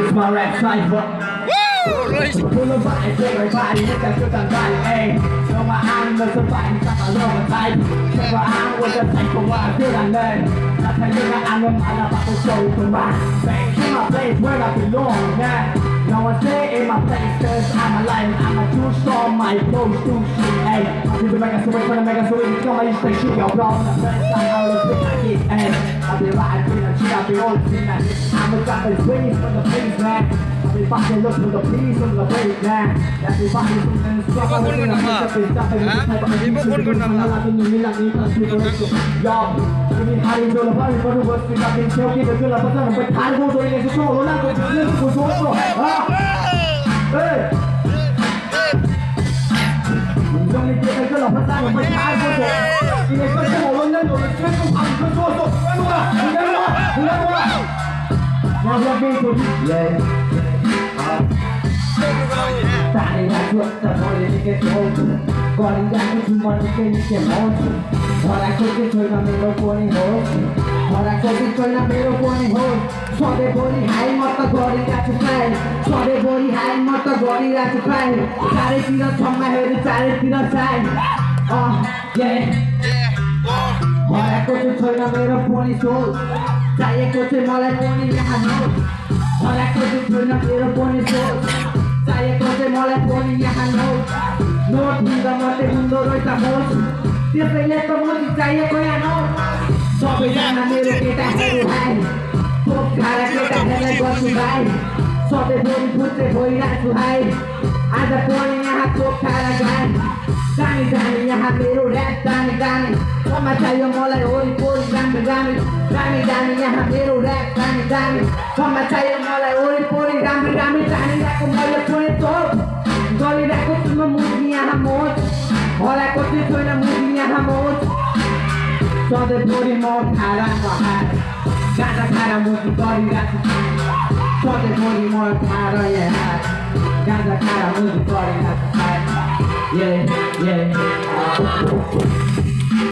is my rap cipher. Full of vibes, everybody hit that good and body, ayy. So my arm was a fight, got my love type. So my arm was a type for what I feel and learn. That's how you know I'm a man about to show for my back in my place where I belong, yeah. No one stay in my place cause I'm alive. I'm a too strong, my clothes too shit, ayy. People make a switch, when I make a switch, it's gonna use the shit, yo, wrong. The first time I was with my kids, ayy. I'll be right, I'll be all the thing, I'm a drop and swing for the place, man. Everybody look for the peace on the way, man. Everybody look and struggle with the peace of the stuff and the type of people who don't know how to do it like me, because people are so young. I mean, how do you know about it? But it was because I've been choking the girl, but I'm a tired of doing it, so I'm not going to do it, so hey! Don't need to get a girl, but I'm a tired of doing it. In a question, I want to know the strength of how to do it, so now we're going to yeah. Tali la chuota poi che tolto Gori da tu mani che molto Ora che tu na mero poni ho Ora che tu na mero poni ho Sode bori hai mata gori da tu kai Sode bori hai mata gori da tu kai Sare tira chamma heru sare tira sai yeah Ora che tu na mero poni ho Sai che मलाई poni यहाँ no Ora che tu na mero poni ho Saya kote मलाई poni यहाँ no Note hunda mate hundo roita mos त्यसैले त मोदी चाहिएको यहाँ no सबैजना मेरो केटाहरू हाई तोप खारा केटाहरूलाई गर्छु भाइ सधैँभरि फुट्टे भइरहेछु हाई आज पनि यहाँ तोप खारा गाई जाने जाने यहाँ मेरो ऱ्याप जाने जाने क्षमा चाहियो मलाई वरिपरि राम्रो राम्रो जाने जाने यहाँ मेरो ऱ्याप जाने जाने क्षमा चाहियो मलाई वरिपरि राम्रो राम्रो जानिरहेको मैले छोडेँ तोप गरिरहेको छु म मुभी यहाँ मोज हराएको चाहिँ छैन मुभी यहाँ मोज सधैँभरि म खारा बहार गाजा खारा मुभी गरिरहेको छु सधैँभरि म खारा यहाँ गाजा खारा मुभी गरिरहेको छु yeah